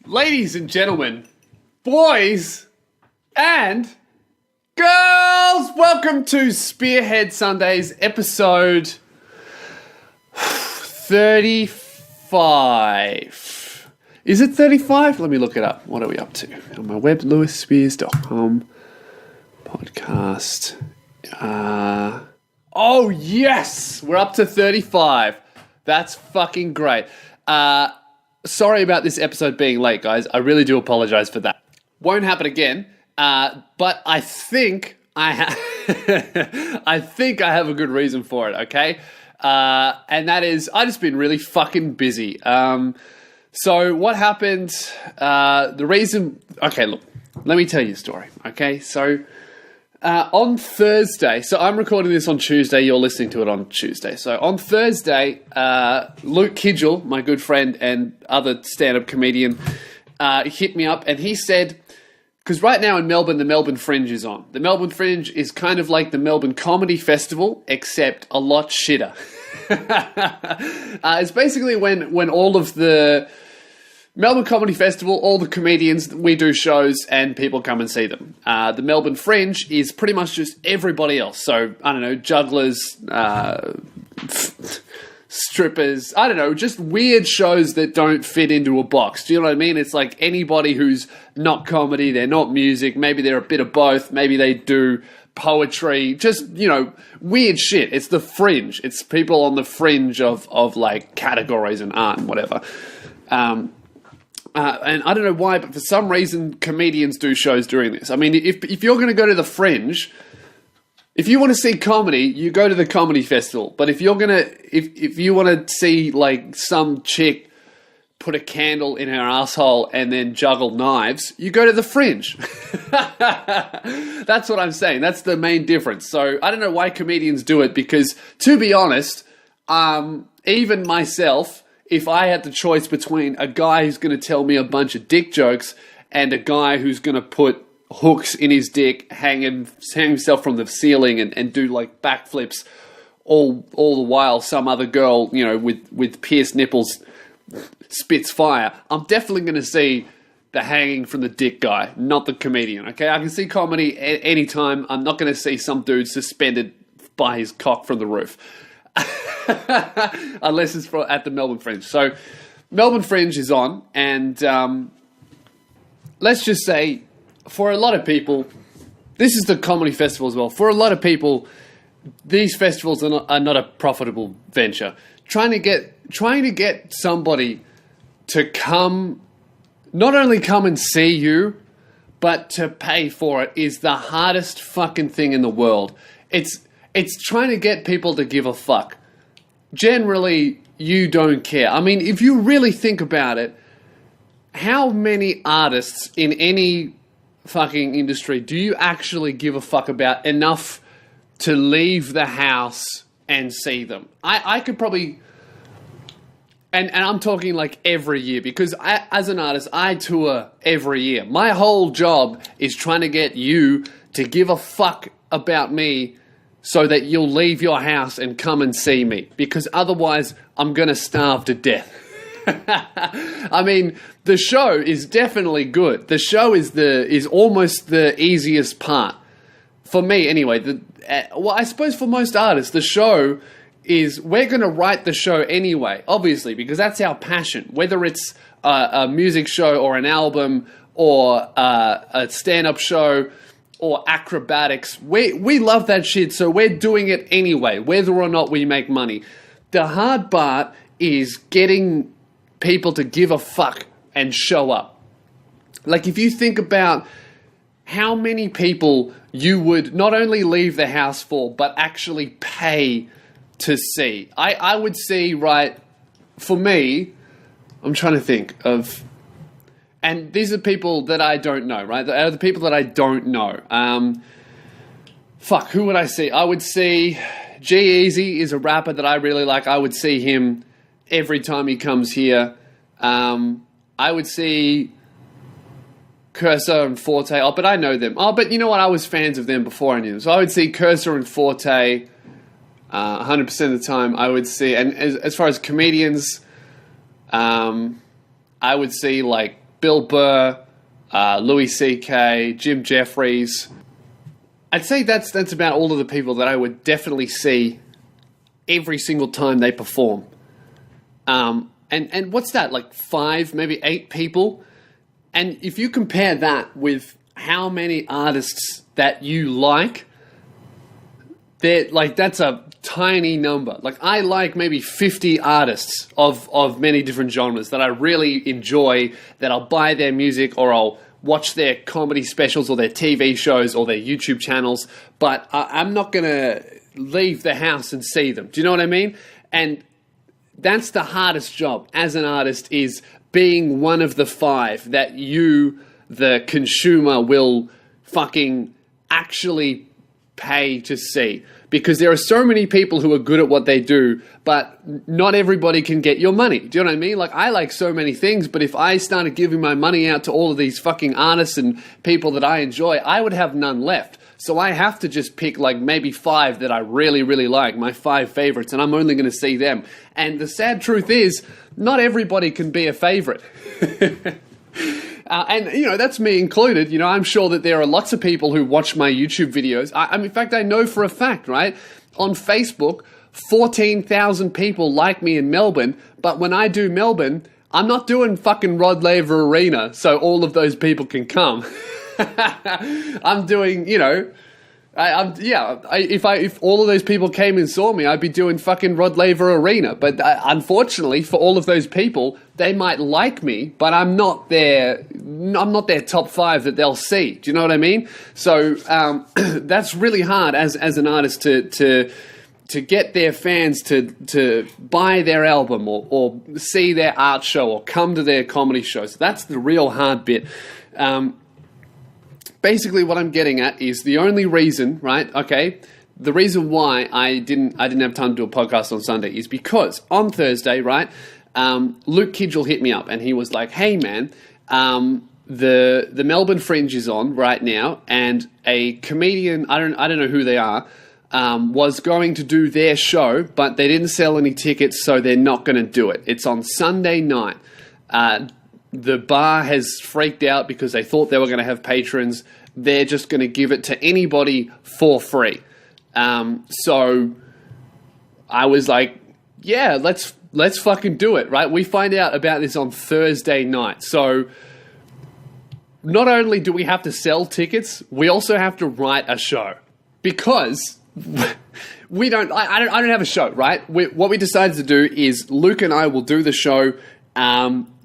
Ladies and gentlemen, boys and girls, welcome to Spearhead Sundays, episode 35. Is it 35? Let me look it up. What are we up to? On my web, louisspears.com podcast. Oh, yes! We're up to 35. That's fucking great. Sorry about this episode being late, guys. I really do apologize for that. Won't happen again. But I think I think I have a good reason for it, okay? And that is, I've just been really fucking busy. So what happened, the reason, okay, look, let me tell you a story, okay? So on Thursday, so I'm recording this on Tuesday, you're listening to it on Tuesday. So on Thursday, Luke Kidgel, my good friend and other stand-up comedian, hit me up and he said, because right now in Melbourne, the Melbourne Fringe is on. The Melbourne Fringe is kind of like the Melbourne Comedy Festival, except a lot shitter. It's basically when all of the Melbourne Comedy Festival, all the comedians, we do shows and people come and see them. The Melbourne Fringe is pretty much just everybody else. So, I don't know, jugglers, strippers, I don't know, just weird shows that don't fit into a box. Do you know what I mean? It's like anybody who's not comedy, they're not music, maybe they're a bit of both, maybe they do poetry, just, you know, weird shit. It's the fringe. It's people on the fringe of like categories and art and whatever. And I don't know why, but for some reason, comedians do shows during this. I mean, if you're going to go to the Fringe, if you want to see comedy, you go to the comedy festival. But if you're gonna, if you want to see like some chick put a candle in her asshole and then juggle knives, you go to the Fringe. That's what I'm saying. That's the main difference. So I don't know why comedians do it because, to be honest, even myself, if I had the choice between a guy who's going to tell me a bunch of dick jokes and a guy who's going to put hooks in his dick, hang himself from the ceiling and do like backflips all the while some other girl, you know, with pierced nipples spits fire, I'm definitely going to see the hanging from the dick guy, not the comedian, okay? I can see comedy anytime. I'm not going to see some dude suspended by his cock from the roof. Unless it's at the Melbourne Fringe. So, Melbourne Fringe is on, and let's just say, for a lot of people, this is the comedy festival as well. For a lot of people, these festivals are not a profitable venture. Trying to get somebody to come, not only come and see you, but to pay for it is the hardest fucking thing in the world. It's trying to get people to give a fuck. Generally, you don't care. I mean, if you really think about it, how many artists in any fucking industry do you actually give a fuck about enough to leave the house and see them? I could probably... And I'm talking like every year, because as an artist, I tour every year. My whole job is trying to get you to give a fuck about me so that you'll leave your house and come and see me, because otherwise I'm going to starve to death. I mean, the show is definitely good. The show is almost the easiest part. For me, anyway. Well, I suppose for most artists, the show is, we're going to write the show anyway, obviously, because that's our passion. Whether it's a music show or an album or a stand-up show or acrobatics, we love that shit, so we're doing it anyway, whether or not we make money. The hard part is getting people to give a fuck and show up. Like, if you think about how many people you would not only leave the house for, but actually pay to see. I would see, right, for me, I'm trying to think of... And these are people that I don't know, right? They're the people that I don't know. Who would I see? I would see G-Eazy is a rapper that I really like. I would see him every time he comes here. I would see Cursor and Forte. Oh, but I know them. Oh, but you know what? I was fans of them before I knew them. So I would see Cursor and Forte 100% of the time. I would see, and as far as comedians, I would see like Bill Burr, Louis C.K., Jim Jeffries. I'd say that's about all of the people that I would definitely see every single time they perform. And what's that, like 5, maybe 8 people? And if you compare that with how many artists that you like, that's a tiny number. Like, I like maybe 50 artists of many different genres that I really enjoy, that I'll buy their music or I'll watch their comedy specials or their TV shows or their YouTube channels, but I'm not going to leave the house and see them. Do you know what I mean? And that's the hardest job as an artist, is being one of the 5 that you, the consumer, will fucking actually pay to see. Because there are so many people who are good at what they do, but not everybody can get your money. Do you know what I mean? Like, I like so many things, but if I started giving my money out to all of these fucking artists and people that I enjoy, I would have none left. So I have to just pick like maybe 5 that I really, really like, my 5 favorites, and I'm only going to see them. And the sad truth is, not everybody can be a favorite. And, you know, that's me included. You know, I'm sure that there are lots of people who watch my YouTube videos. In fact, I know for a fact, right? On Facebook, 14,000 people like me in Melbourne, but when I do Melbourne, I'm not doing fucking Rod Laver Arena so all of those people can come. I'm doing, you know, if all of those people came and saw me, I'd be doing fucking Rod Laver Arena. But unfortunately, for all of those people, they might like me, but I'm not their top 5 that they'll see. Do you know what I mean? So that's really hard as an artist to get their fans to buy their album or see their art show or come to their comedy shows. That's the real hard bit. Basically, what I'm getting at is the only reason, right? Okay, the reason why I didn't have time to do a podcast on Sunday is because on Thursday, right? Luke Kidgel hit me up and he was like, "Hey, man, the Melbourne Fringe is on right now, and a comedian, I don't know who they are, was going to do their show, but they didn't sell any tickets, so they're not going to do it. It's on Sunday night." The bar has freaked out because they thought they were going to have patrons. They're just going to give it to anybody for free. So I was like, yeah, let's fucking do it, right? We find out about this on Thursday night. So not only do we have to sell tickets, we also have to write a show, because I don't have a show, right? What we decided to do is Luke and I will do the show.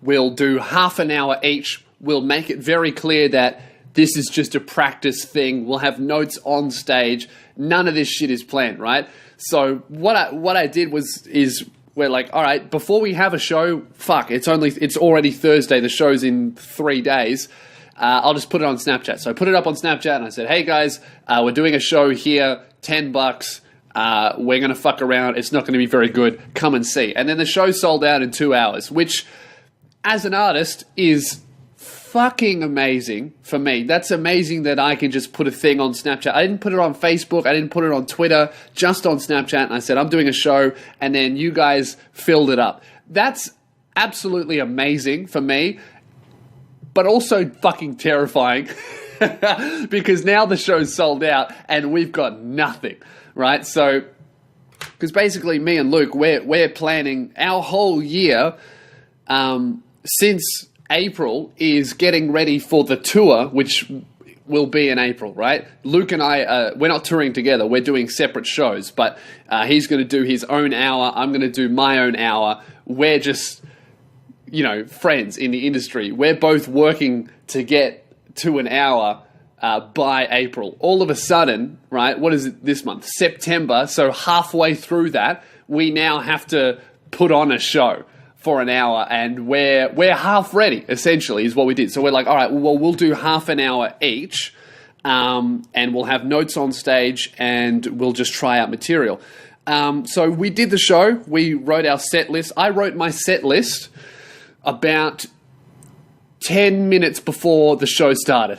We'll do half an hour each. We'll make it very clear that this is just a practice thing. We'll have notes on stage. None of this shit is planned, right? So what I did is we're like, all right, before we have a show, it's already Thursday. The show's in 3 days. I'll just put it on Snapchat. So I put it up on Snapchat and I said, hey guys, we're doing a show here, $10. We're going to fuck around. It's not going to be very good. Come and see. And then the show sold out in 2 hours, which as an artist is fucking amazing for me. That's amazing that I can just put a thing on Snapchat. I didn't put it on Facebook. I didn't put it on Twitter, just on Snapchat. And I said, I'm doing a show. And then you guys filled it up. That's absolutely amazing for me, but also fucking terrifying because now the show's sold out and we've got nothing, right? So, because basically me and Luke, we're planning our whole year since April is getting ready for the tour, which will be in April, right? Luke and I, we're not touring together. We're doing separate shows, but he's going to do his own hour. I'm going to do my own hour. We're just, you know, friends in the industry. We're both working to get to an hour by April. All of a sudden, right, what is it this month? September. So halfway through that, we now have to put on a show for an hour, and we're half ready, essentially, is what we did. So we're like, all right, well, we'll do half an hour each, and we'll have notes on stage, and we'll just try out material. So we did the show. We wrote our set list. I wrote my set list about 10 minutes before the show started.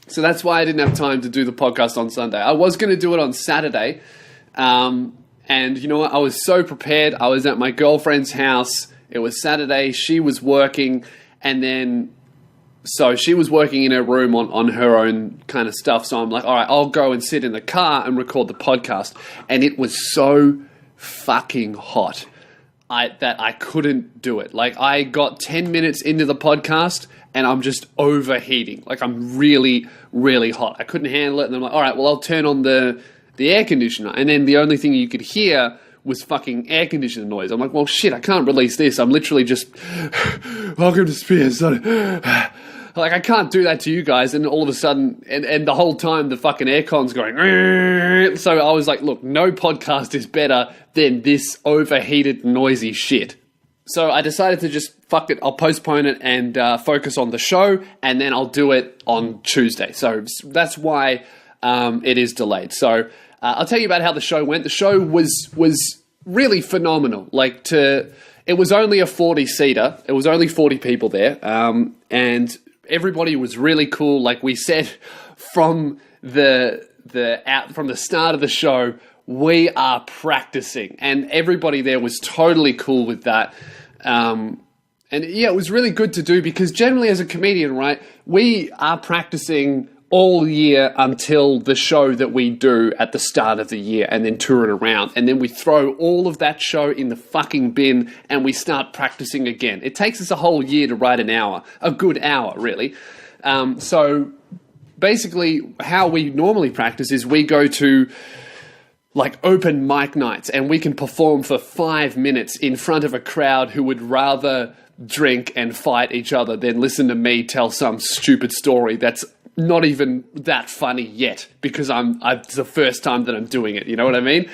So that's why I didn't have time to do the podcast on Sunday. I was going to do it on Saturday, and you know what? I was so prepared. I was at my girlfriend's house It was Saturday. She was working, and then so she was working in her room on her own kind of stuff. So I'm like, all right, I'll go and sit in the car and record the podcast. And it was so fucking hot that I couldn't do it. Like, I got 10 minutes into the podcast and I'm just overheating. Like, I'm really, really hot. I couldn't handle it. And I'm like, all right, well, I'll turn on the air conditioner. And then the only thing you could hear was fucking air conditioner noise. I'm like, well, shit, I can't release this. I'm literally just, welcome to Spears. Like, I can't do that to you guys. And all of a sudden, and the whole time, the fucking aircon's going. So I was like, look, no podcast is better than this overheated, noisy shit. So I decided to just, fuck it, I'll postpone it and focus on the show, and then I'll do it on Tuesday. So that's why it is delayed. So I'll tell you about how the show went. The show was really phenomenal. Like, it was only a 40-seater. It was only 40 people there. And everybody was really cool. Like we said from the start of the show, we are practicing, and everybody there was totally cool with that. And yeah, it was really good to do, because generally as a comedian, right, we are practicing all year until the show that we do at the start of the year, and then tour it around, and then we throw all of that show in the fucking bin and we start practicing again. It takes us a whole year to write an hour, a good hour, really. So basically how we normally practice is we go to like open mic nights, and we can perform for 5 minutes in front of a crowd who would rather drink and fight each other than listen to me tell some stupid story that's not even that funny yet, because it's the first time that I'm doing it, you know what I mean?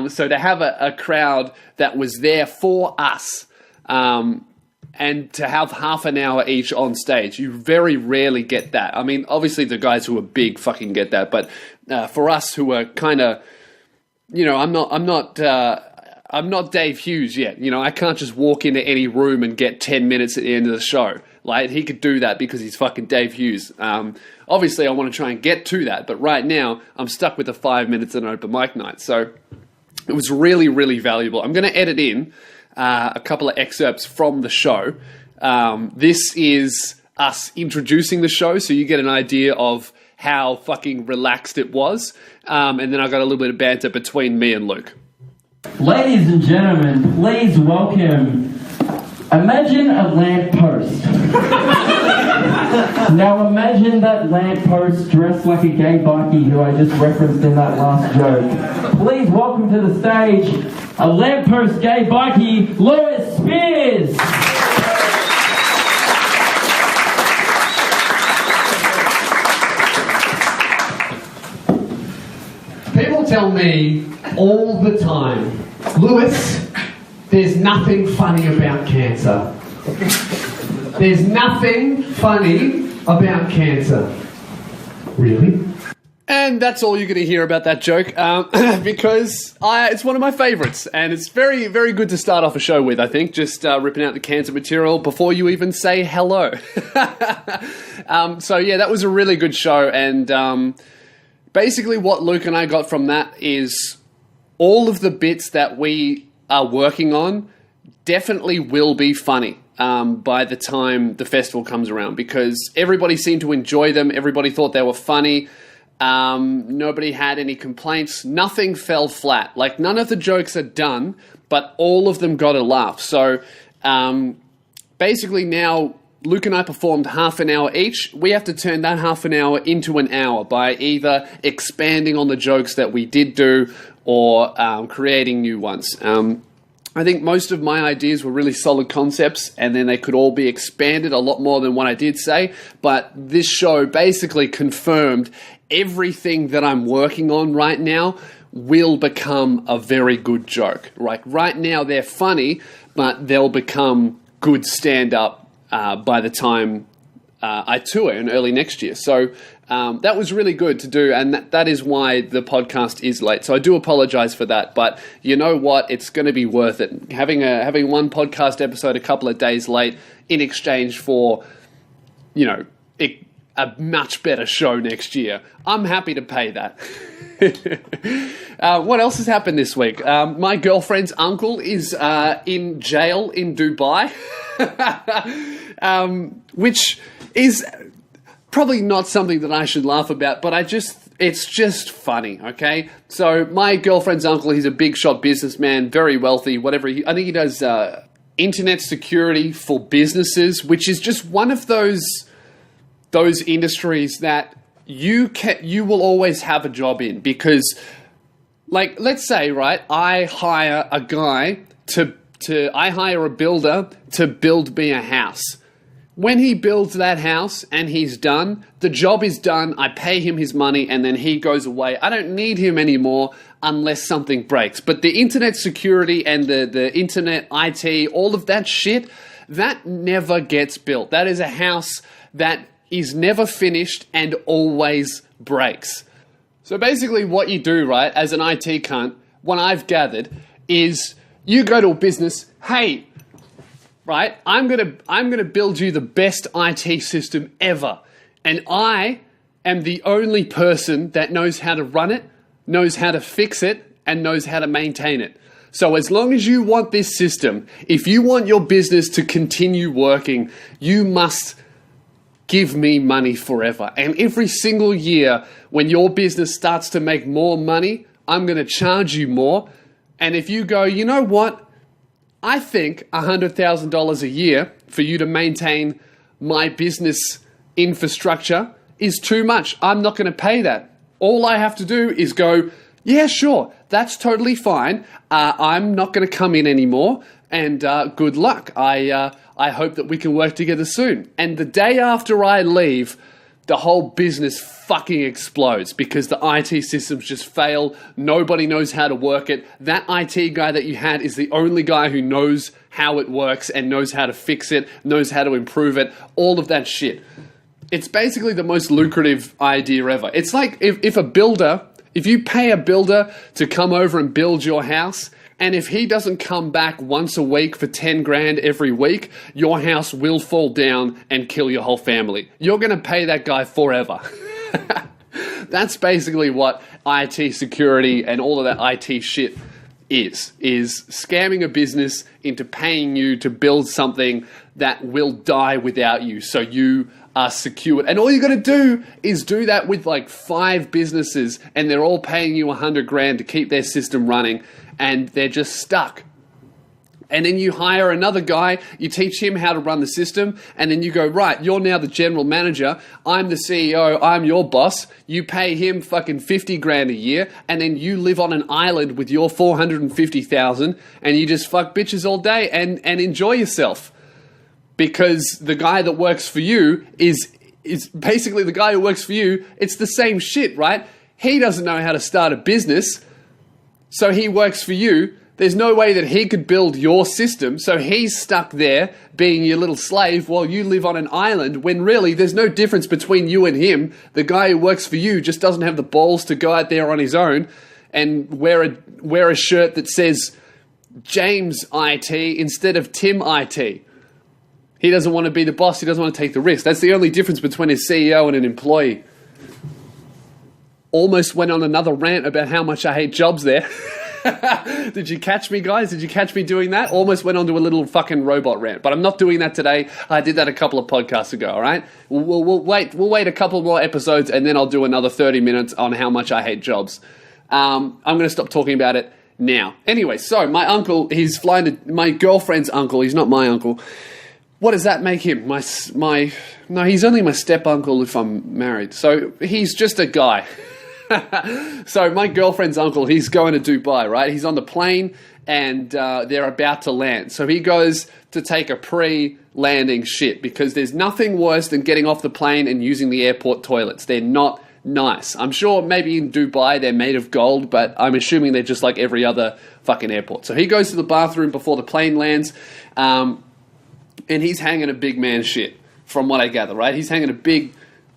So to have a crowd that was there for us, and to have half an hour each on stage, you very rarely get that. I mean, obviously the guys who are big fucking get that, but for us who are kind of, you know, I'm not Dave Hughes yet. You know, I can't just walk into any room and get 10 minutes at the end of the show. Like, he could do that because he's fucking Dave Hughes. Obviously, I want to try and get to that, but right now, I'm stuck with the 5 minutes at an open mic night. So it was really, really valuable. I'm going to edit in a couple of excerpts from the show. This is us introducing the show, so you get an idea of how fucking relaxed it was. And then I got a little bit of banter between me and Luke. Ladies and gentlemen, please welcome, imagine a lamppost. Now imagine that lamppost dressed like a gay bikie who I just referenced in that last joke. Please welcome to the stage, a lamppost gay bikie, Lewis Spears. People tell me all the time, Lewis, there's nothing funny about cancer. There's nothing funny about cancer. Really? And that's all you're going to hear about that joke, because it's one of my favourites, and it's very, very good to start off a show with, I think, just ripping out the cancer material before you even say hello. So yeah, that was a really good show, and basically what Luke and I got from that is all of the bits that we are working on definitely will be funny by the time the festival comes around, because everybody seemed to enjoy them. Everybody thought they were funny. Nobody had any complaints. Nothing fell flat. Like, none of the jokes are done, but all of them got a laugh. So basically now Luke and I performed half an hour each. We have to turn that half an hour into an hour by either expanding on the jokes that we did do or creating new ones. I think most of my ideas were really solid concepts, and then they could all be expanded a lot more than what I did say. But this show basically confirmed everything that I'm working on right now will become a very good joke. Like, right now they're funny, but they'll become good stand-up by the time I tour in early next year. So that was really good to do, and that is why the podcast is late. So I do apologize for that, but you know what? It's going to be worth it. Having one podcast episode a couple of days late in exchange for, you know, a much better show next year. I'm happy to pay that. What else has happened this week? My girlfriend's uncle is in jail in Dubai, which is probably not something that I should laugh about, but it's just funny, okay? So my girlfriend's uncle, he's a big shot businessman, very wealthy, whatever. I think he does internet security for businesses, which is just one of those industries that you will always have a job in, because, like, let's say, right, I hire a guy I hire a builder to build me a house. When he builds that house and he's done, the job is done, I pay him his money, and then he goes away. I don't need him anymore unless something breaks. But the internet security and the internet IT, all of that shit, that never gets built. That is a house that is never finished and always breaks. So basically what you do, right, as an IT cunt, what I've gathered, is you go to a business, hey, right, I'm gonna build you the best IT system ever. And I am the only person that knows how to run it, knows how to fix it, and knows how to maintain it. So as long as you want this system, if you want your business to continue working, you must give me money forever. And every single year when your business starts to make more money, I'm gonna charge you more. And if you go, you know what? I think $100,000 a year for you to maintain my business infrastructure is too much. I'm not going to pay that. All I have to do is go, yeah, sure, that's totally fine. I'm not going to come in anymore, and good luck. I hope that we can work together soon. And the day after I leave, the whole business fucking explodes because the IT systems just fail. Nobody knows how to work it. That IT guy that you had is the only guy who knows how it works and knows how to fix it, knows how to improve it, all of that shit. It's basically the most lucrative idea ever. It's like if you pay a builder to come over and build your house, and if he doesn't come back once a week for 10 grand every week, your house will fall down and kill your whole family. You're going to pay that guy forever. That's basically what IT security and all of that IT shit is scamming a business into paying you to build something that will die without you, so you are secured. And all you got to do is do that with like 5 businesses, and they're all paying you 100 grand to keep their system running, and they're just stuck. And then you hire another guy, you teach him how to run the system, and then you go, right, you're now the general manager, I'm the CEO, I'm your boss, you pay him fucking 50 grand a year, and then you live on an island with your 450,000, and you just fuck bitches all day and enjoy yourself. Because the guy that works for you is basically the guy who works for you, it's the same shit, right? He doesn't know how to start a business, so he works for you. There's no way that he could build your system, so he's stuck there being your little slave while you live on an island, when really there's no difference between you and him. The guy who works for you just doesn't have the balls to go out there on his own and wear a shirt that says James IT instead of Tim IT. He doesn't want to be the boss, he doesn't want to take the risk. That's the only difference between a CEO and an employee. Almost went on another rant about how much I hate jobs there. Did you catch me, guys? Did you catch me doing that? Almost went on to a little fucking robot rant, but I'm not doing that today. I did that a couple of podcasts ago, all right? We'll wait a couple more episodes, and then I'll do another 30 minutes on how much I hate jobs. I'm going to stop talking about it now. Anyway, so my uncle, he's flying to my girlfriend's uncle. He's not my uncle. What does that make him? No, he's only my step uncle if I'm married. So he's just a guy. So my girlfriend's uncle, he's going to Dubai, right? He's on the plane and they're about to land. So he goes to take a pre-landing shit because there's nothing worse than getting off the plane and using the airport toilets. They're not nice. I'm sure maybe in Dubai they're made of gold, but I'm assuming they're just like every other fucking airport. So he goes to the bathroom before the plane lands, and he's hanging a big man shit, from what I gather, right? He's hanging a big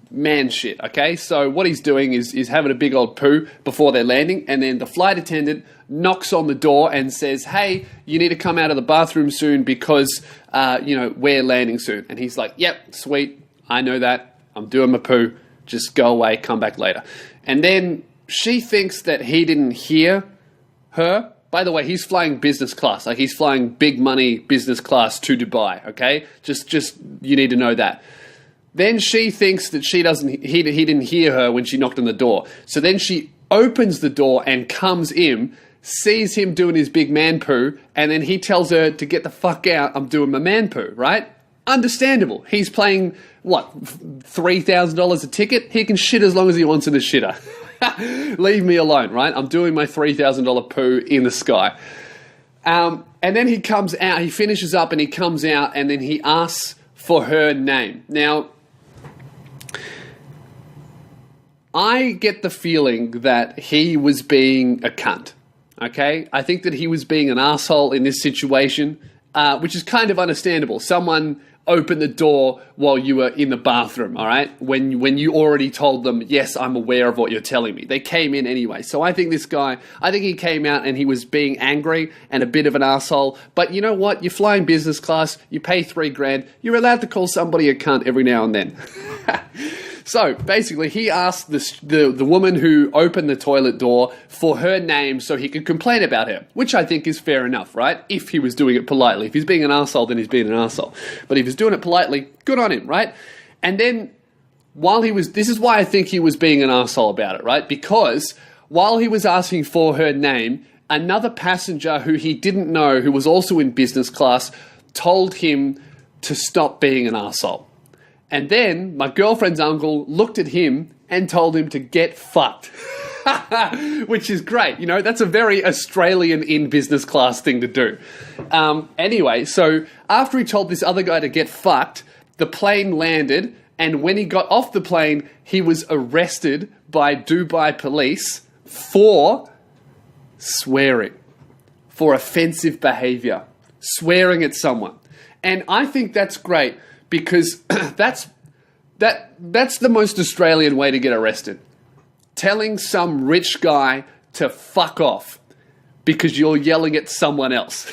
man shit, okay? So what he's doing is having a big old poo before they're landing, and then the flight attendant knocks on the door and says, hey, you need to come out of the bathroom soon because, we're landing soon. And he's like, yep, sweet, I know that. I'm doing my poo. Just go away, come back later. And then she thinks that he didn't hear her. By the way, he's flying business class. Like, he's flying big money business class to Dubai, okay? Just you need to know that. Then she thinks that he didn't hear her when she knocked on the door. So then she opens the door and comes in, sees him doing his big man poo, and then he tells her to get the fuck out, I'm doing my man poo, right? Understandable. He's playing, what, $3,000 a ticket? He can shit as long as he wants in a shitter. Leave me alone, right? I'm doing my $3,000 poo in the sky. And then he comes out, he finishes up and he comes out and then he asks for her name. Now, I get the feeling that he was being a cunt, okay? I think that he was being an asshole in this situation, which is kind of understandable. Someone opened the door while you were in the bathroom, all right? When you already told them, yes, I'm aware of what you're telling me. They came in anyway. So I think he came out and he was being angry and a bit of an asshole. But you know what? You're flying business class. You pay $3,000. You're allowed to call somebody a cunt every now and then. So basically, he asked the woman who opened the toilet door for her name so he could complain about her, which I think is fair enough, right? If he was doing it politely. If he's being an arsehole, then he's being an arsehole. But if he's doing it politely, good on him, right? And then this is why I think he was being an arsehole about it, right? Because while he was asking for her name, another passenger who he didn't know, who was also in business class, told him to stop being an arsehole. And then my girlfriend's uncle looked at him and told him to get fucked, which is great. You know, that's a very Australian in business class thing to do. Anyway, so after he told this other guy to get fucked, the plane landed. And when he got off the plane, he was arrested by Dubai police for swearing, for offensive behavior, swearing at someone. And I think that's great. Because that's the most Australian way to get arrested. Telling some rich guy to fuck off because you're yelling at someone else.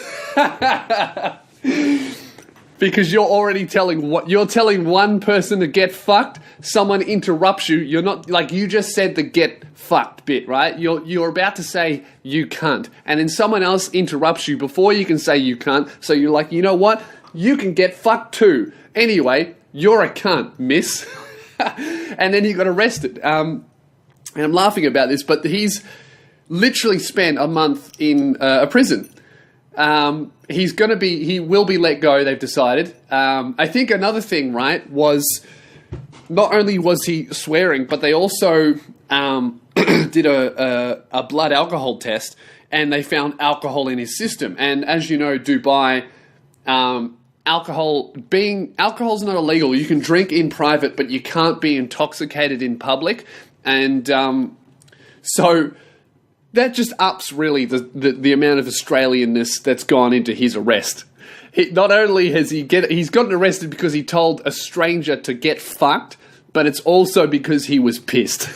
Because you're already telling one person to get fucked, someone interrupts you. You're not, like, you just said the get fucked bit, right? You're about to say you cunt, and then someone else interrupts you before you can say you cunt. So you're like, you know what? You can get fucked too. Anyway, you're a cunt, miss. And then he got arrested. And I'm laughing about this, but he's literally spent a month in a prison. He will be let go, they've decided. I think another thing, right, was not only was he swearing, but they also did a blood alcohol test, and they found alcohol in his system. And as you know, Dubai, alcohol's not illegal. You can drink in private, but you can't be intoxicated in public. And so that just ups really the amount of Australianness that's gone into his arrest. Not only has he's gotten arrested because he told a stranger to get fucked, but it's also because he was pissed.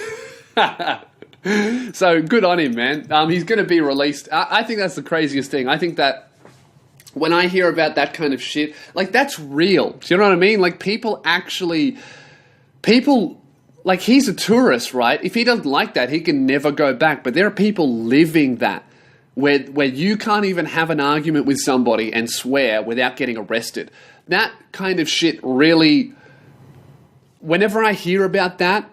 So good on him, man. He's going to be released. I think that's the craziest thing. I think that when I hear about that kind of shit, like, that's real. Do you know what I mean? Like, like, he's a tourist, right? If he doesn't like that, he can never go back. But there are people living that, where you can't even have an argument with somebody and swear without getting arrested. That kind of shit really, whenever I hear about that,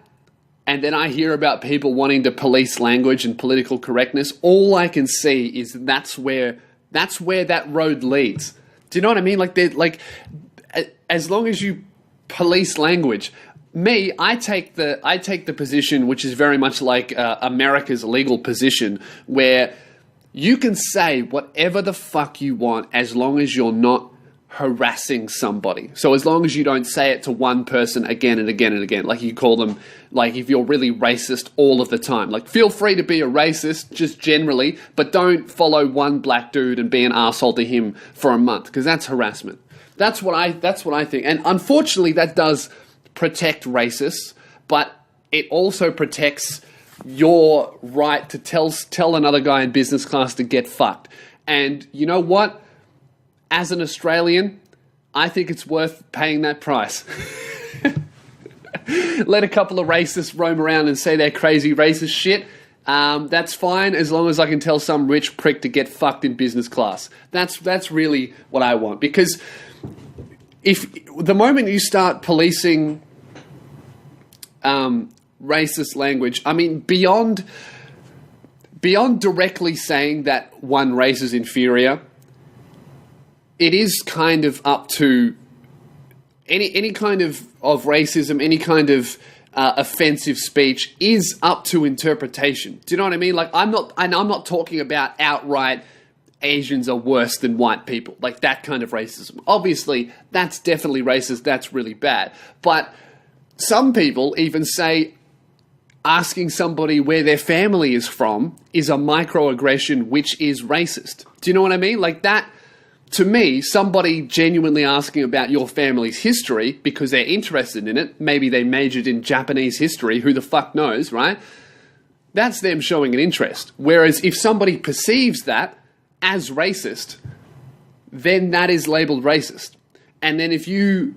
and then I hear about people wanting to police language and political correctness, all I can see is that's where that road leads. Do you know what I mean? Like, as long as you police language, I take the position which is very much like America's legal position, where you can say whatever the fuck you want as long as you're not harassing somebody. So as long as you don't say it to one person again and again and again, like you call them, like if you're really racist all of the time, like feel free to be a racist just generally, but don't follow one black dude and be an asshole to him for a month, because that's harassment. That's what I think. And unfortunately that does protect racists, but it also protects your right to tell another guy in business class to get fucked. And you know what? As an Australian, I think it's worth paying that price. let a couple of racists roam around and say their crazy racist shit. That's fine as long as I can tell some rich prick to get fucked in business class. That's really what I want. Because if the moment you start policing racist language, I mean, beyond directly saying that one race is inferior, it is kind of up to any kind of racism, any kind of offensive speech is up to interpretation. Do you know what I mean? Like, I'm not talking about outright Asians are worse than white people, like that kind of racism. Obviously, that's definitely racist. That's really bad. But some people even say asking somebody where their family is from is a microaggression, which is racist. Do you know what I mean? Like that. To me, somebody genuinely asking about your family's history because they're interested in it, maybe they majored in Japanese history, who the fuck knows, right? That's them showing an interest. Whereas if somebody perceives that as racist, then that is labeled racist. And then if you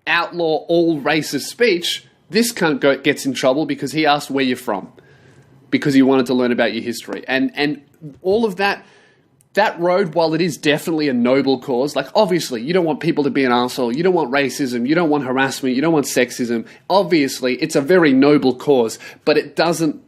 outlaw all racist speech, this cunt gets in trouble because he asked where you're from, because he wanted to learn about your history. And all of that... That road, while it is definitely a noble cause, like obviously you don't want people to be an arsehole, you don't want racism, you don't want harassment, you don't want sexism. Obviously, it's a very noble cause, but it doesn't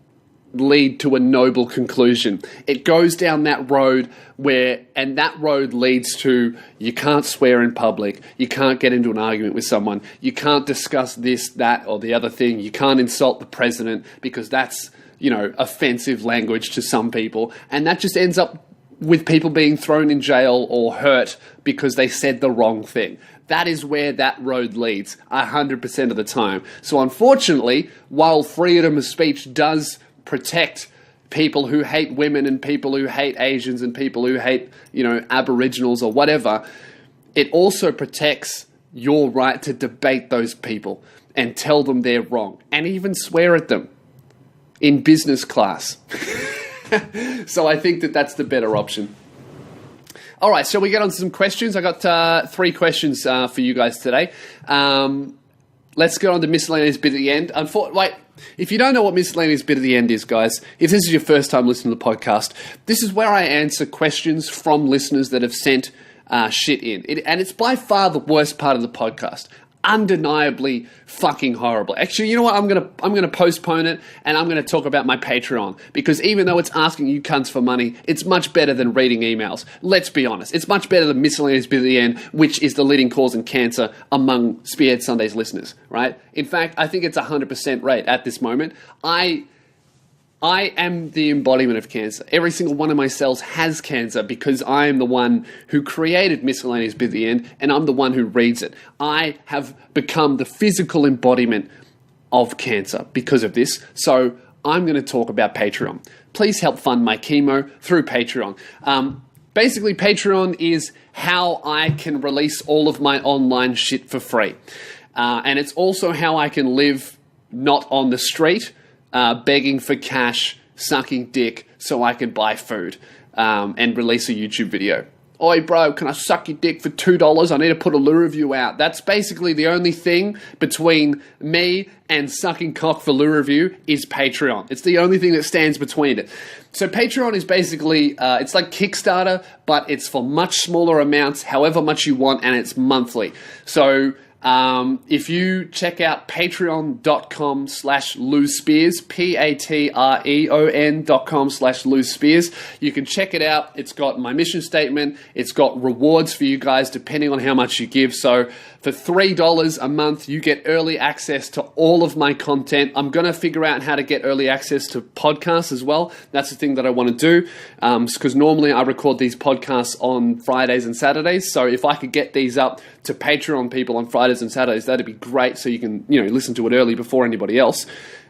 lead to a noble conclusion. It goes down that road and that road leads to you can't swear in public, you can't get into an argument with someone, you can't discuss this, that, or the other thing, you can't insult the president because that's, offensive language to some people, and that just ends up with people being thrown in jail or hurt because they said the wrong thing. That is where that road leads 100% of the time. So unfortunately, while freedom of speech does protect people who hate women and people who hate Asians and people who hate, Aboriginals or whatever, it also protects your right to debate those people and tell them they're wrong and even swear at them in business class. So I think that's the better option. All right, so we get on to some questions. I got 3 questions for you guys today. Let's go on to miscellaneous bit at the end. Wait, if you don't know what miscellaneous bit at the end is, guys, if this is your first time listening to the podcast, this is where I answer questions from listeners that have sent shit in. And it's by far the worst part of the podcast. Undeniably fucking horrible. Actually, you know what? I'm gonna postpone it, and I'm gonna talk about my Patreon, because even though it's asking you cunts for money, it's much better than reading emails. Let's be honest. It's much better than miscellaneous bit at the end, which is the leading cause in cancer among Spearhead Sundays listeners, right? In fact, I think it's 100% rate at this moment. I am the embodiment of cancer. Every single one of my cells has cancer because I am the one who created miscellaneous bit at the end, and I'm the one who reads it. I have become the physical embodiment of cancer because of this. So I'm going to talk about Patreon. Please help fund my chemo through Patreon. Basically, Patreon is how I can release all of my online shit for free. And it's also how I can live not on the street, begging for cash, sucking dick so I can buy food and release a YouTube video. Oi, bro, can I suck your dick for $2? I need to put a Lou review out. That's basically the only thing between me and sucking cock for Lou review is Patreon. It's the only thing that stands between it. So Patreon is basically, it's like Kickstarter, but it's for much smaller amounts, however much you want, and it's monthly. So if you check out patreon.com/Lou Spears, patreon.com/Lou Spears, you can check it out. It's got my mission statement. It's got rewards for you guys depending on how much you give. So for $3 a month, you get early access to all of my content. I'm going to figure out how to get early access to podcasts as well. That's the thing that I want to do, because normally I record these podcasts on Fridays and Saturdays. So if I could get these up to Patreon people on Fridays and Saturdays, that'd be great, so you can listen to it early before anybody else.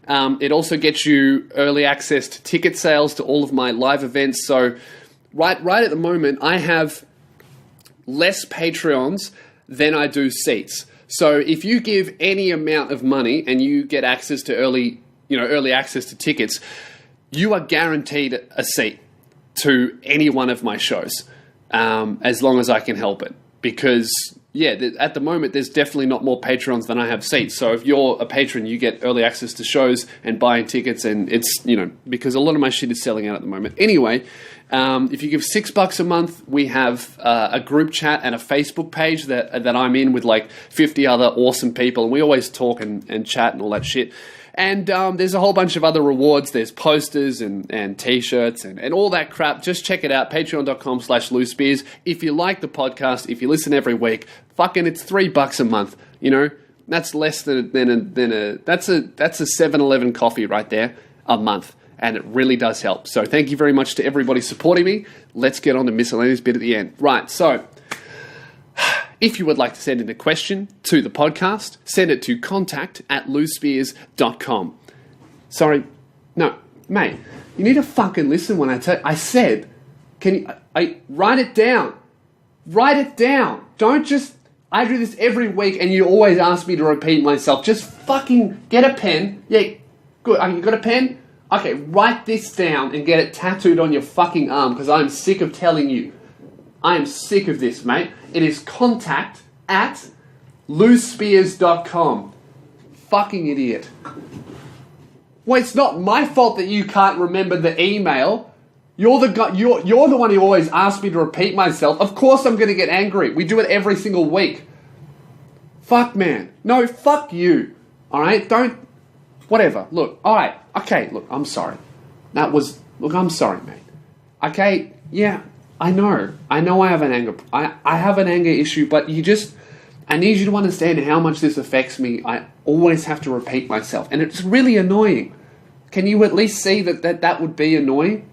It also gets you early access to ticket sales to all of my live events. So right at the moment, I have less Patreons than I do seats. So if you give any amount of money and you get access to early access to tickets, you are guaranteed a seat to any one of my shows, as long as I can help it. Because yeah, at the moment, there's definitely not more Patreons than I have seats. So if you're a patron, you get early access to shows and buying tickets, and it's, because a lot of my shit is selling out at the moment. Anyway, if you give $6 a month, we have a group chat and a Facebook page that I'm in with like 50 other awesome people, and we always talk and chat and all that shit. And there's a whole bunch of other rewards. There's posters and t-shirts and all that crap. Just check it out, patreon.com/loosespears. If you like the podcast, if you listen every week, fucking it's $3 a month, That's less than that's a 7-Eleven coffee right there a month. And it really does help. So thank you very much to everybody supporting me. Let's get on to miscellaneous bit at the end. Right, so if you would like to send in a question to the podcast, send it to contact@loosespears.com. Sorry, no, mate, you need to fucking listen when I said, write it down. Write it down. Don't just, I do this every week and you always ask me to repeat myself. Just fucking get a pen. Yeah, good. You got a pen? Okay, write this down and get it tattooed on your fucking arm because I'm sick of telling you. I am sick of this, mate. It is contact@loosespears.com. Fucking idiot. Well, it's not my fault that you can't remember the email. You're the guy. You're the one who always asks me to repeat myself. Of course I'm going to get angry. We do it every single week. Fuck, man. No, fuck you. All right? Don't... Whatever. Look, all right. Okay, look, I'm sorry. Look, I'm sorry, mate. Okay, yeah, I know I have an anger, I have an anger issue, but I need you to understand how much this affects me. I always have to repeat myself, and it's really annoying. Can you at least see that would be annoying?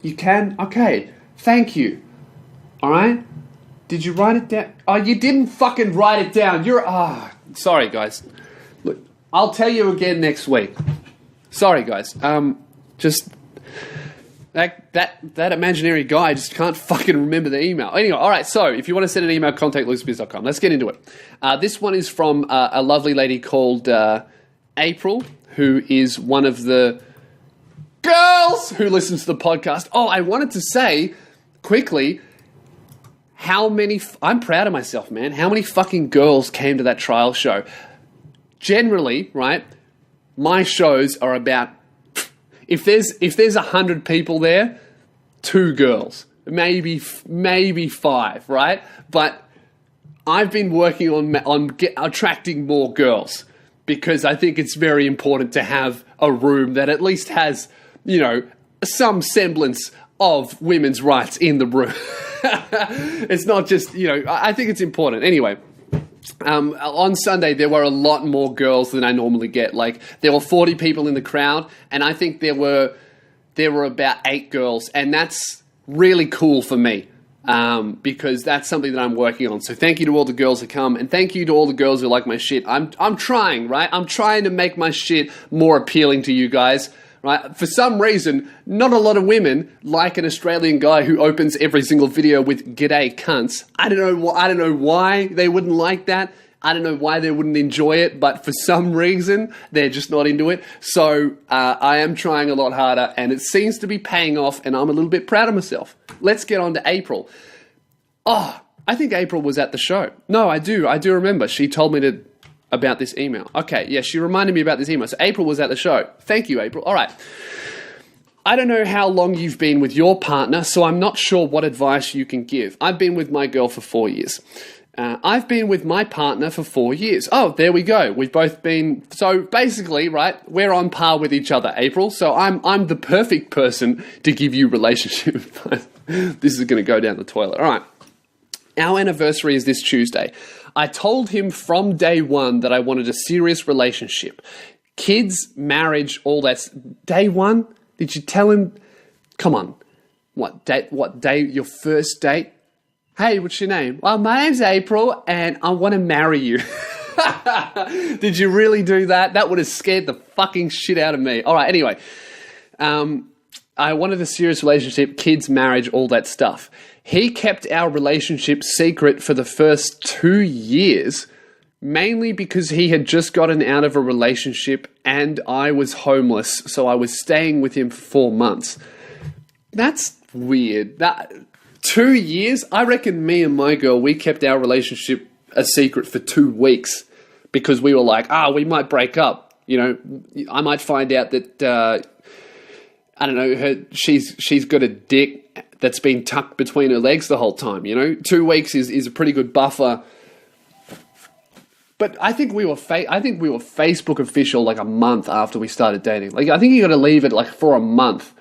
You can? Okay, thank you. All right? Did you write it down? Oh, you didn't fucking write it down. Sorry, guys. Look, I'll tell you again next week. Sorry, guys. Just that imaginary guy just can't fucking remember the email. Anyway, all right. So if you want to send an email, contact@loosespears.com. Let's get into it. This one is from a lovely lady called April, who is one of the girls who listens to the podcast. Oh, I wanted to say quickly I'm proud of myself, man. How many fucking girls came to that trial show? Generally, right? My shows are about, if there's 100 people there, 2 girls, maybe 5, right? But I've been working on attracting more girls because I think it's very important to have a room that at least has, some semblance of women's rights in the room. It's not just, I think it's important. Anyway. On Sunday, there were a lot more girls than I normally get. Like, there were 40 people in the crowd, and I think there were about 8 girls, and that's really cool for me, because that's something that I'm working on. So thank you to all the girls who come, and thank you to all the girls who like my shit. I'm trying, right? I'm trying to make my shit more appealing to you guys. Right? For some reason, not a lot of women like an Australian guy who opens every single video with "G'day, cunts." I don't know why they wouldn't like that. I don't know why they wouldn't enjoy it, but for some reason, they're just not into it. So I am trying a lot harder, and it seems to be paying off, and I'm a little bit proud of myself. Let's get on to April. Oh, I think April was at the show. No, I do remember. She told me about this email. Okay, yeah, she reminded me about this email. So April was at the show. Thank you, April. All right. I don't know how long you've been with your partner, so I'm not sure what advice you can give. I've been with my girl for 4 years. I've been with my partner for 4 years. Oh, there we go. We've both been... So basically, right, we're on par with each other, April. So I'm the perfect person to give you relationship advice. This is going to go down the toilet. All right. Our anniversary is this Tuesday. I told him from day one that I wanted a serious relationship. Kids, marriage, all that. Day one? Did you tell him? Come on. What day? Your first date? Hey, what's your name? Well, my name's April and I want to marry you. Did you really do that? That would have scared the fucking shit out of me. All right, anyway. I wanted a serious relationship, kids, marriage, all that stuff. He kept our relationship secret for the first 2 years, mainly because he had just gotten out of a relationship and I was homeless, so I was staying with him for 4 months. That's weird. 2 years? I reckon me and my girl, we kept our relationship a secret for 2 weeks because we were like, we might break up. You know, I might find out that, I don't know, she's got a dick that's been tucked between her legs the whole time, you know? 2 weeks is a pretty good buffer. But I think we were Facebook official like a month after we started dating. Like, I think you got to leave it like for a month.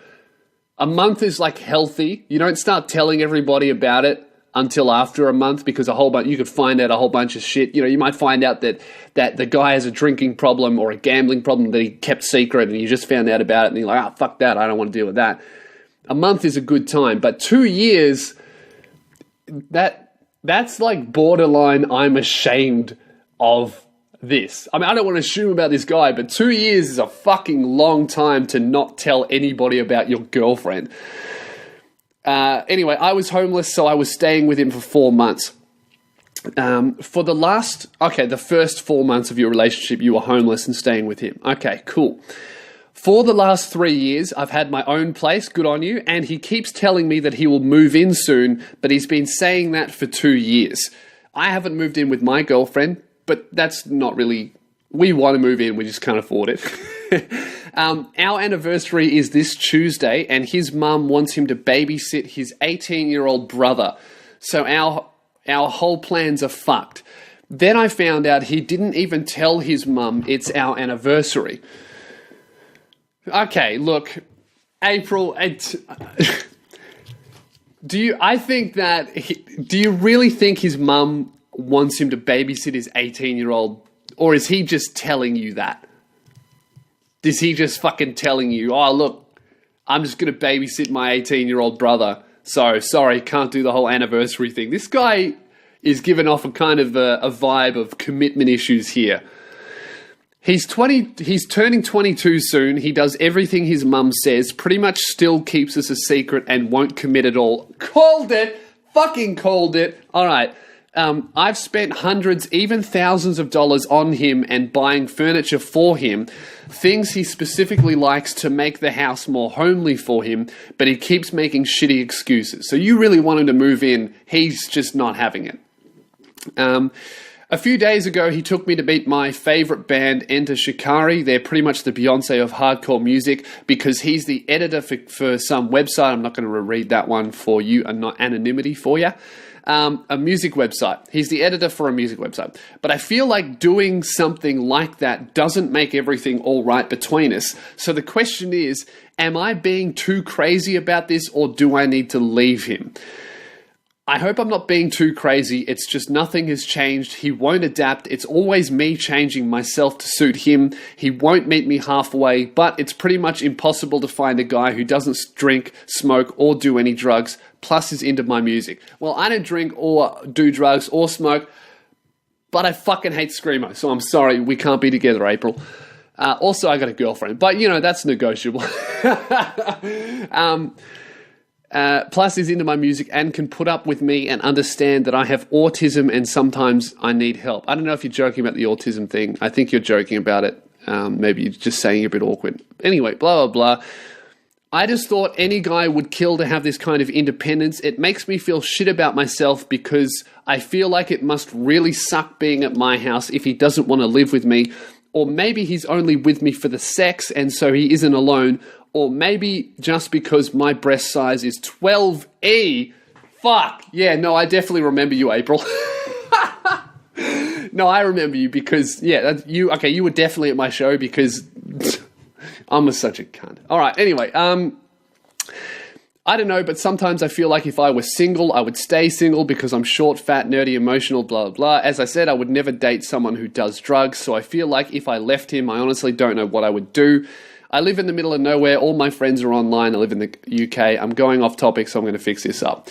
A month is like healthy. You don't start telling everybody about it until after a month because you could find out a whole bunch of shit. You know, you might find out that the guy has a drinking problem or a gambling problem that he kept secret and you just found out about it and you're like, fuck that, I don't want to deal with that. A month is a good time, but 2 years, that's like borderline I'm ashamed of this. I mean, I don't want to assume about this guy, but 2 years is a fucking long time to not tell anybody about your girlfriend. Anyway, I was homeless, so I was staying with him for 4 months. The first 4 months of your relationship, you were homeless and staying with him. Okay, cool. For the last 3 years, I've had my own place, good on you, and he keeps telling me that he will move in soon, but he's been saying that for 2 years. I haven't moved in with my girlfriend, but that's not really... We want to move in, we just can't afford it. Our anniversary is this Tuesday, and his mum wants him to babysit his 18-year-old brother. So our whole plans are fucked. Then I found out he didn't even tell his mum it's our anniversary. Okay, look, April... do you really think his mum wants him to babysit his 18-year-old, or is he just telling you that? Is he just fucking telling you, oh, look, I'm just going to babysit my 18-year-old brother, so sorry, can't do the whole anniversary thing. This guy is giving off a kind of a vibe of commitment issues here. He's turning 22 soon. He does everything his mum says, pretty much still keeps us a secret and won't commit at all. Called it! Fucking called it! Alright. I've spent hundreds, even thousands of dollars on him and buying furniture for him, things he specifically likes to make the house more homely for him, but he keeps making shitty excuses. So you really want him to move in, he's just not having it. A few days ago, he took me to meet my favorite band, Enter Shikari. They're pretty much the Beyonce of hardcore music because he's the editor for some website. I'm not going to read that one for you, anonymity for you. A music website. He's the editor for a music website. But I feel like doing something like that doesn't make everything all right between us. So the question is, am I being too crazy about this or do I need to leave him? I hope I'm not being too crazy. It's just nothing has changed. He won't adapt. It's always me changing myself to suit him. He won't meet me halfway, but it's pretty much impossible to find a guy who doesn't drink, smoke, or do any drugs, plus is into my music. Well, I don't drink or do drugs or smoke, but I fucking hate Screamo, so I'm sorry, we can't be together, April. Also, I got a girlfriend, but, you know, that's negotiable. Plus is into my music and can put up with me and understand that I have autism and sometimes I need help. I don't know if you're joking about the autism thing. I think you're joking about it. Maybe you're just saying you're a bit awkward. Anyway, blah, blah, blah. I just thought any guy would kill to have this kind of independence. It makes me feel shit about myself because I feel like it must really suck being at my house if he doesn't want to live with me. Or maybe he's only with me for the sex and so he isn't alone. Or maybe just because my breast size is 12E. Fuck. Yeah, no, I definitely remember you, April. No, I remember you because, yeah, you were definitely at my show because I'm such a cunt. All right, anyway, I don't know, but sometimes I feel like if I were single, I would stay single because I'm short, fat, nerdy, emotional, blah, blah. As I said, I would never date someone who does drugs, so I feel like if I left him, I honestly don't know what I would do. I live in the middle of nowhere. All my friends are online. I live in the UK. I'm going off topic, so I'm going to fix this up.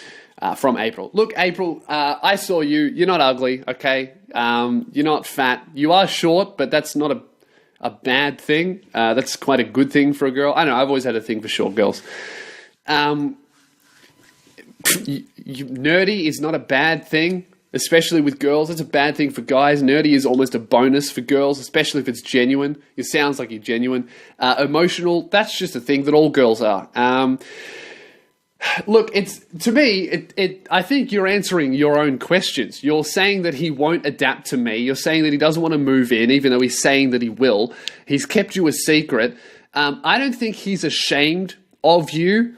From April. Look, April, I saw you. You're not ugly, okay? You're not fat. You are short, but that's not a bad thing. That's quite a good thing for a girl. I don't know. I've always had a thing for short girls. Nerdy is not a bad thing, especially with girls. It's a bad thing for guys. Nerdy is almost a bonus for girls, especially if it's genuine. It sounds like you're genuine. Emotional, that's just a thing that all girls are. But I feel like if I left him, I honestly don't know what I would do. I live in the middle of nowhere. All my friends are online. I live in the UK. I'm going off topic, so I'm going to fix this up. From April. Look, April, I saw you. You're not ugly, okay? You're not fat. You are short, but that's not a bad thing. Especially with girls. It's a bad thing for guys. Nerdy is almost a bonus for girls, especially if it's genuine. Emotional, that's just a thing that all girls are. Look, it's to me. I think you're answering your own questions. You're saying that he won't adapt to me. You're saying that he doesn't want to move in, even though he's saying that he will. He's kept you a secret. I don't think he's ashamed of you.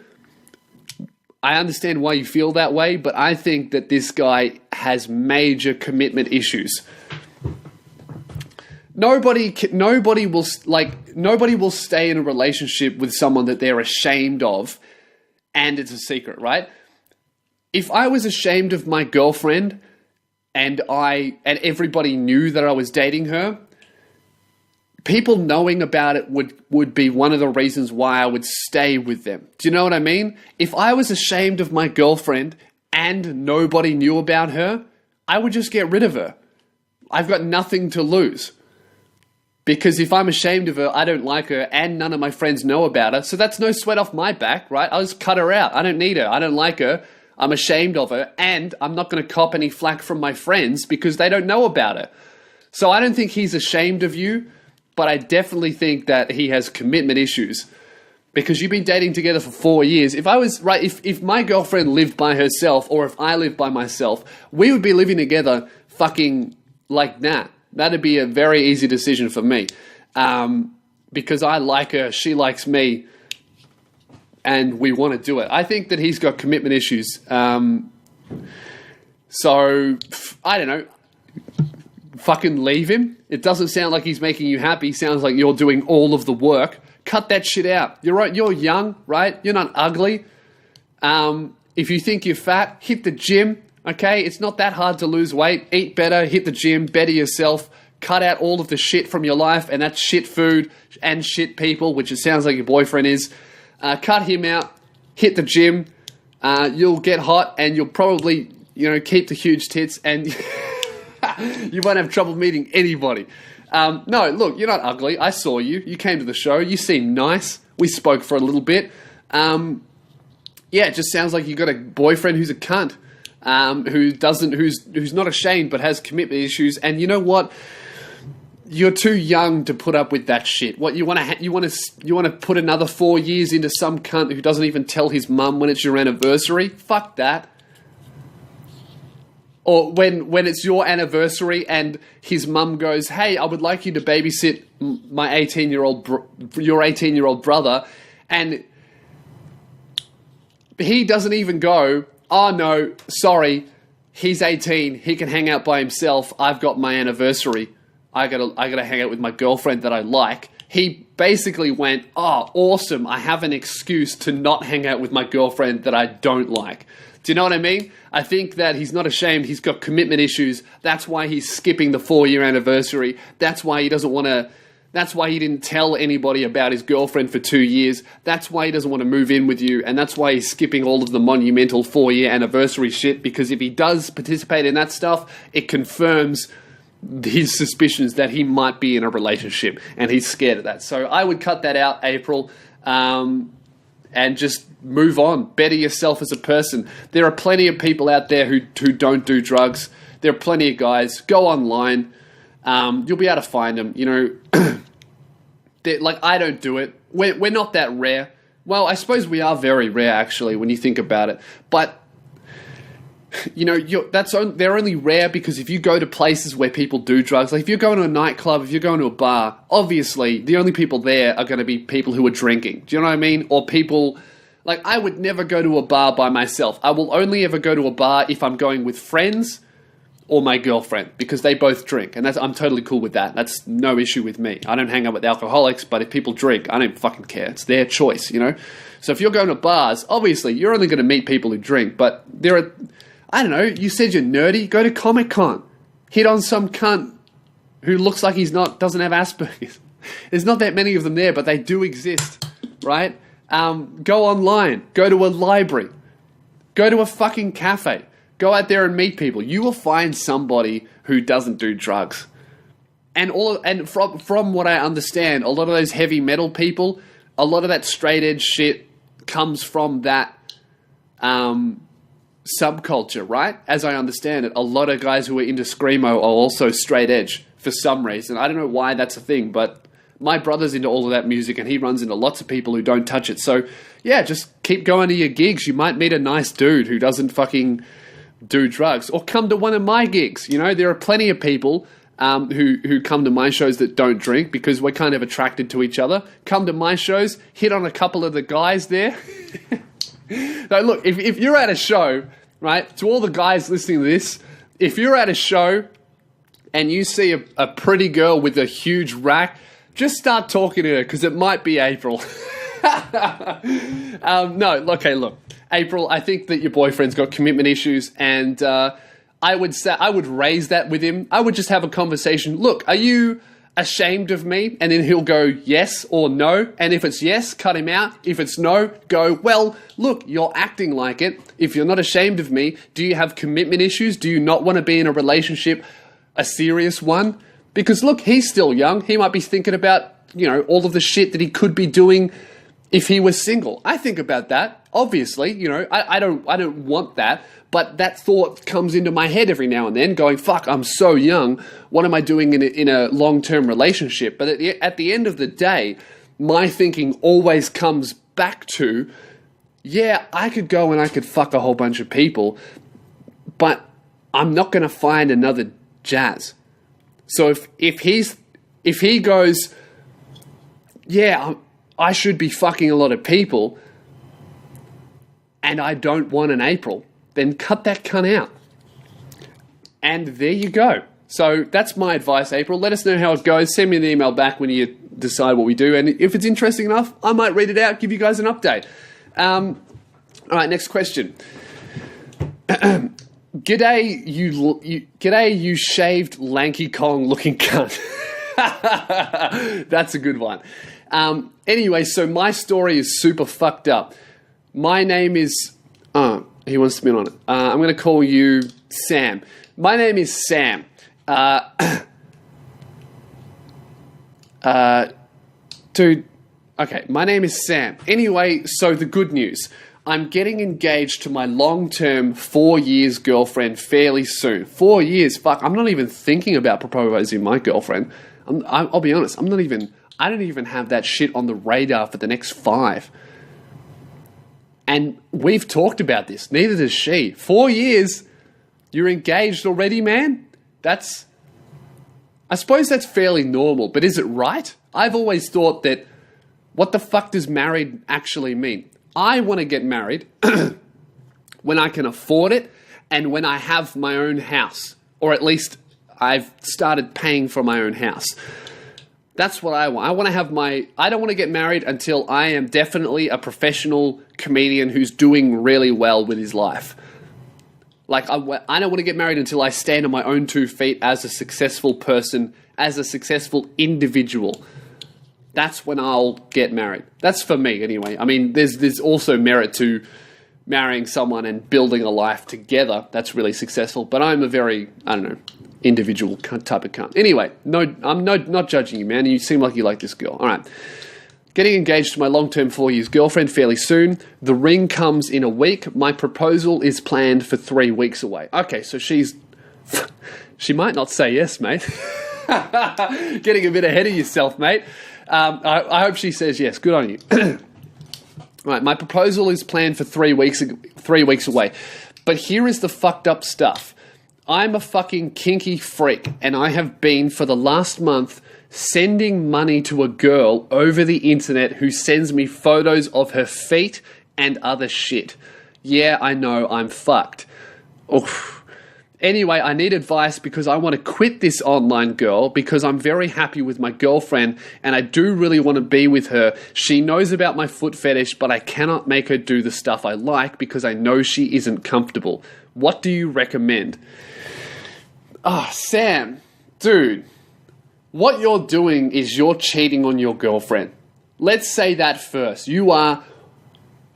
I understand why you feel that way, but I think that this guy has major commitment issues. Nobody will stay in a relationship with someone that they're ashamed of, and it's a secret, right? If I was ashamed of my girlfriend and everybody knew that I was dating her, people knowing about it would be one of the reasons why I would stay with them. Do you know what I mean? If I was ashamed of my girlfriend and nobody knew about her, I would just get rid of her. I've got nothing to lose. Because if I'm ashamed of her, I don't like her, and none of my friends know about her, so that's no sweat off my back, right? I'll just cut her out. I don't need her. I don't like her. I'm ashamed of her, and I'm not going to cop any flack from my friends because they don't know about her. So I don't think he's ashamed of you, but I definitely think that he has commitment issues. Because you've been dating together for 4 years. If my girlfriend lived by herself, or if I lived by myself, we would be living together fucking like that. That'd be a very easy decision for me. Because I like her, she likes me, and we want to do it. I think that he's got commitment issues. So, I don't know. Fucking leave him. It doesn't sound like he's making you happy. Sounds like you're doing all of the work. Cut that shit out. You're young, right? You're not ugly. If you think you're fat, hit the gym. Okay, it's not that hard to lose weight. Eat better, hit the gym, better yourself. Cut out all of the shit from your life, and that's shit food and shit people, which it sounds like your boyfriend is. Cut him out, hit the gym. You'll get hot, and you'll probably, keep the huge tits, and you won't have trouble meeting anybody. No, look, you're not ugly. I saw you. You came to the show. You seem nice. We spoke for a little bit. Yeah, it just sounds like you got a boyfriend who's a cunt. Who's not ashamed but has commitment issues, and you know what? You're too young to put up with that shit. What you want to put another 4 years into some cunt who doesn't even tell his mum when it's your anniversary? Fuck that. Or when it's your anniversary and his mum goes, "Hey, I would like you to babysit my 18-year-old brother," and he doesn't even go, "Oh no, sorry, he's 18, he can hang out by himself, I've got my anniversary, I gotta hang out with my girlfriend that I like." He basically went, "Oh, awesome, I have an excuse to not hang out with my girlfriend that I don't like." Do you know what I mean? I think that he's not ashamed, he's got commitment issues, that's why he's skipping the 4-year anniversary, that's why he doesn't want to... That's why he didn't tell anybody about his girlfriend for 2 years. That's why he doesn't want to move in with you. And that's why he's skipping all of the monumental 4-year anniversary shit. Because if he does participate in that stuff, it confirms his suspicions that he might be in a relationship. And he's scared of that. So I would cut that out, April. And just move on. Better yourself as a person. There are plenty of people out there who don't do drugs. There are plenty of guys. Go online. You'll be able to find them, like, I don't do it. We're not that rare. Well, I suppose we are very rare, actually, when you think about it. But, they're only rare because if you go to places where people do drugs, like if you're going to a nightclub, if you're going to a bar, obviously the only people there are going to be people who are drinking. Do you know what I mean? Or people... Like, I would never go to a bar by myself. I will only ever go to a bar if I'm going with friends or my girlfriend, because they both drink, and I'm totally cool with that. That's no issue with me. I don't hang out with alcoholics, but if people drink, I don't fucking care. It's their choice, So if you're going to bars, obviously, you're only going to meet people who drink, but there are, I don't know, you said you're nerdy, go to Comic-Con. Hit on some cunt who looks like doesn't have Asperger's. There's not that many of them there, but they do exist, right? Go online, go to a library, go to a fucking cafe. Go out there and meet people. You will find somebody who doesn't do drugs. And from what I understand, a lot of those heavy metal people, a lot of that straight edge shit comes from that subculture, right? As I understand it, a lot of guys who are into screamo are also straight edge for some reason. I don't know why that's a thing, but my brother's into all of that music and he runs into lots of people who don't touch it. So yeah, just keep going to your gigs. You might meet a nice dude who doesn't fucking do drugs. Or come to one of my gigs. You know, there are plenty of people who come to my shows that don't drink because we're kind of attracted to each other. Come to my shows, hit on a couple of the guys there. Now, look, if you're at a show, right, to all the guys listening to this, if you're at a show and you see a pretty girl with a huge rack, just start talking to her because it might be April. No, okay, look, April, I think that your boyfriend's got commitment issues, and I would raise that with him. I would just have a conversation. Look, are you ashamed of me? And then he'll go yes or no. And if it's yes, cut him out. If it's no, go, well, look, you're acting like it. If you're not ashamed of me, do you have commitment issues? Do you not want to be in a relationship, a serious one? Because look, he's still young. He might be thinking about, you know, all of the shit that he could be doing if he was single. I think about that, obviously. You know, I don't want that. But that thought comes into my head every now and then, going, fuck, I'm so young. What am I doing in a long-term relationship? But at the end of the day, my thinking always comes back to, yeah, I could go and I could fuck a whole bunch of people, but I'm not going to find another Jazz. So if he goes, yeah, I should be fucking a lot of people, and I don't want an April, then cut that cunt out. And there you go. So that's my advice, April. Let us know how it goes. Send me an email back when you decide what we do. And if it's interesting enough, I might read it out, give you guys an update. All right, next question. G'day, you shaved lanky Kong looking cunt. That's a good one. Anyway, so my story is super fucked up. My name is... he wants to be on it. I'm going to call you Sam. My name is Sam. Dude, okay, my name is Sam. Anyway, so the good news. I'm getting engaged to my long-term 4 years girlfriend fairly soon. 4 years? Fuck, I'm not even thinking about proposing my girlfriend. I'll be honest, I don't even have that shit on the radar for the next 5. And we've talked about this. Neither does she. 4 years? You're engaged already, man? I suppose that's fairly normal, but is it right? I've always thought that, what the fuck does married actually mean? I want to get married when I can afford it and when I have my own house. Or at least I've started paying for my own house. That's what I want. I don't want to get married until I am definitely a professional comedian who's doing really well with his life. Like, I don't want to get married until I stand on my own 2 feet as a successful person, as a successful individual. That's when I'll get married. That's for me, anyway. I mean, there's also merit to marrying someone and building a life together. That's really successful. But I'm a very, individual type of cunt. Anyway, I'm not judging you, man. You seem like you like this girl. All right. Getting engaged to my long-term 4 years girlfriend fairly soon. The ring comes in a week. My proposal is planned for 3 weeks away. Okay, so she might not say yes, mate. Getting a bit ahead of yourself, mate. I hope she says yes. Good on you. Right, my proposal is planned for 3 weeks away. But here is the fucked up stuff. I'm a fucking kinky freak, and I have been for the last month sending money to a girl over the internet who sends me photos of her feet and other shit. Yeah, I know, I'm fucked. Oof. Anyway, I need advice because I want to quit this online girl because I'm very happy with my girlfriend and I do really want to be with her. She knows about my foot fetish, but I cannot make her do the stuff I like because I know she isn't comfortable. What do you recommend? Sam, dude, what you're doing is you're cheating on your girlfriend. Let's say that first. You are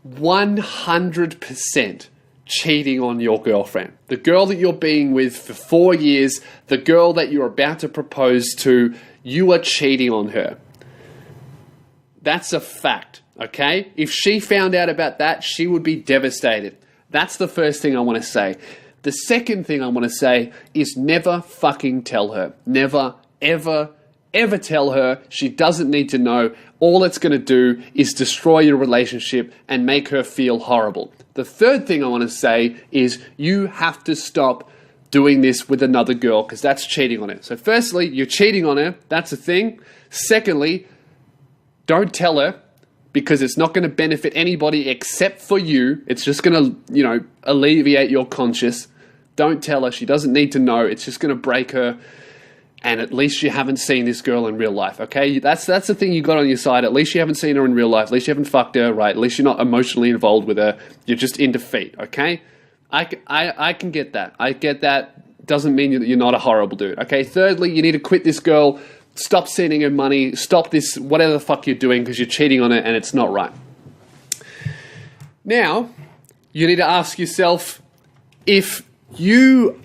100% cheating on your girlfriend. The girl that you're being with for 4 years, the girl that you're about to propose to, you are cheating on her. That's a fact, okay? If she found out about that, she would be devastated. That's the first thing I want to say. The second thing I want to say is never fucking tell her. Never, ever, ever tell her. She doesn't need to know. All it's going to do is destroy your relationship and make her feel horrible. The third thing I want to say is you have to stop doing this with another girl because that's cheating on her. So firstly, you're cheating on her. That's a thing. Secondly, don't tell her because it's not going to benefit anybody except for you. It's just going to, alleviate your conscience. Don't tell her. She doesn't need to know. It's just going to break her. And at least you haven't seen this girl in real life, okay? That's the thing you got on your side. At least you haven't seen her in real life. At least you haven't fucked her, right? At least you're not emotionally involved with her. You're just in defeat, okay? I can get that. I get that. Doesn't mean that you're not a horrible dude, okay? Thirdly, you need to quit this girl. Stop sending her money. Stop this, whatever the fuck you're doing, because you're cheating on her and it's not right. Now, you need to ask yourself, if you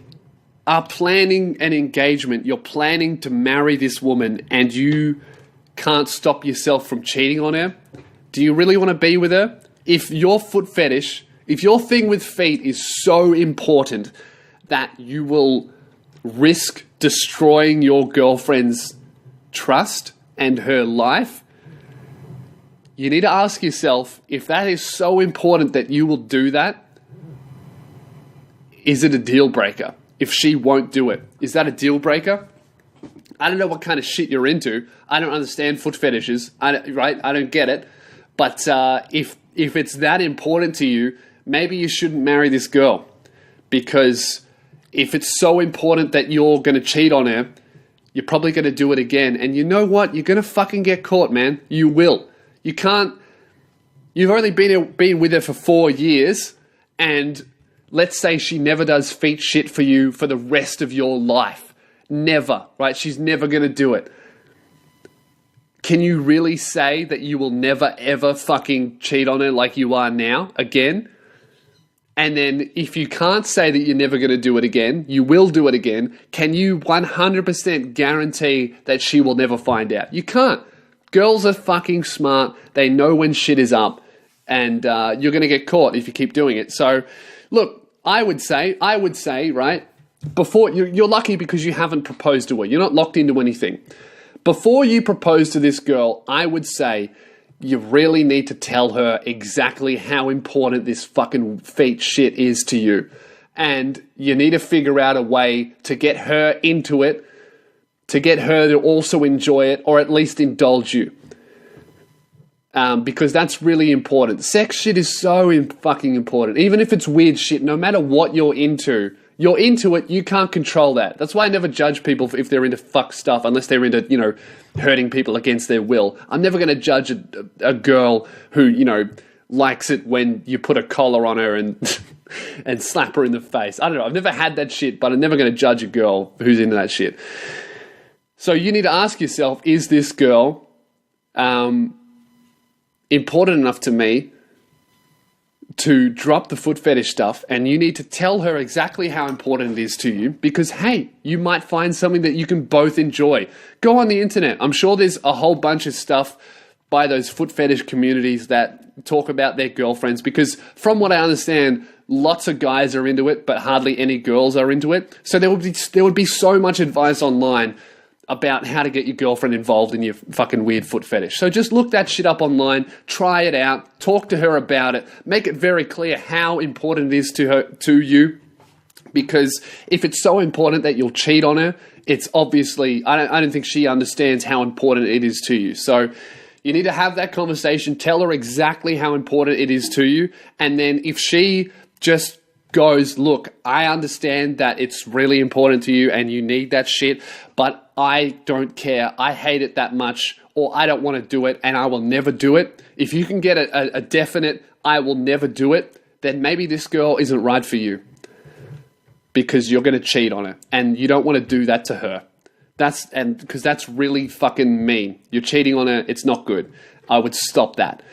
are planning an engagement, you're planning to marry this woman, and you can't stop yourself from cheating on her, do you really want to be with her? If your foot fetish, if your thing with feet is so important that you will risk destroying your girlfriend's trust and her life, you need to ask yourself, if that is so important that you will do that, is it a deal breaker? If she won't do it, is that a deal breaker? I don't know what kind of shit you're into. I don't understand foot fetishes, right? I don't get it. But if it's that important to you, maybe you shouldn't marry this girl. Because if it's so important that you're going to cheat on her, you're probably going to do it again. And you know what? You're going to fucking get caught, man. You will. You can't. You've only been with her for 4 years, and let's say she never does feet shit for you for the rest of your life. Never, right? She's never going to do it. Can you really say that you will never, ever fucking cheat on her like you are now again? And then if you can't say that you're never going to do it again, you will do it again, can you 100% guarantee that she will never find out? You can't. Girls are fucking smart. They know when shit is up, and you're going to get caught if you keep doing it. So, look, I would say, right, before, you're lucky because you haven't proposed to her. You're not locked into anything. Before you propose to this girl, I would say you really need to tell her exactly how important this fucking feet shit is to you. And you need to figure out a way to get her into it, to get her to also enjoy it, or at least indulge you. Because that's really important. Sex shit is so fucking important. Even if it's weird shit, no matter what you're into it, you can't control that. That's why I never judge people if they're into fuck stuff, unless they're into, hurting people against their will. I'm never going to judge a girl who, likes it when you put a collar on her and and slap her in the face. I don't know. I've never had that shit, but I'm never going to judge a girl who's into that shit. So you need to ask yourself, is this girl important enough to me to drop the foot fetish stuff? And you need to tell her exactly how important it is to you, because hey, you might find something that you can both enjoy. Go on the internet. I'm sure there's a whole bunch of stuff by those foot fetish communities that talk about their girlfriends, because from what I understand, lots of guys are into it, but hardly any girls are into it. So there would be so much advice online about how to get your girlfriend involved in your fucking weird foot fetish. So just look that shit up online, try it out, talk to her about it, make it very clear how important it is to you, because if it's so important that you'll cheat on her, it's obviously, I don't think she understands how important it is to you. So you need to have that conversation, tell her exactly how important it is to you, and then if she just goes, look, I understand that it's really important to you and you need that shit, but I don't care, I hate it that much, or I don't want to do it and I will never do it. If you can get a definite, I will never do it, then maybe this girl isn't right for you, because you're going to cheat on her and you don't want to do that to her. Because that's really fucking mean. You're cheating on her, it's not good. I would stop that.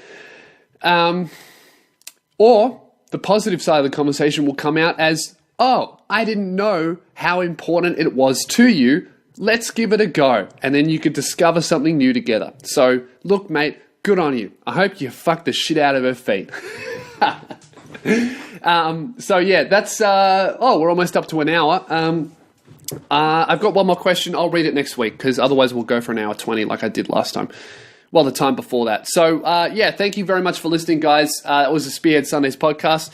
Or the positive side of the conversation will come out as, oh, I didn't know how important it was to you. Let's give it a go. And then you could discover something new together. So, look, mate, good on you. I hope you fucked the shit out of her feet. So, yeah, that's... we're almost up to an hour. I've got one more question. I'll read it next week because otherwise we'll go for an hour 20 like I did last time. Well, the time before that. So, thank you very much for listening, guys. It was the Spearhead Sundays podcast.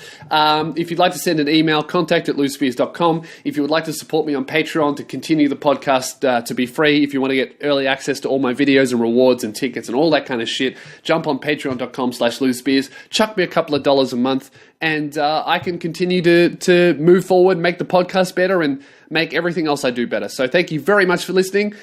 If you'd like to send an email, contact@losespears.com. If you would like to support me on Patreon to continue the podcast to be free, if you want to get early access to all my videos and rewards and tickets and all that kind of shit, jump on patreon.com/losespears. Chuck me a couple of dollars a month, and I can continue to move forward, make the podcast better, and make everything else I do better. So thank you very much for listening.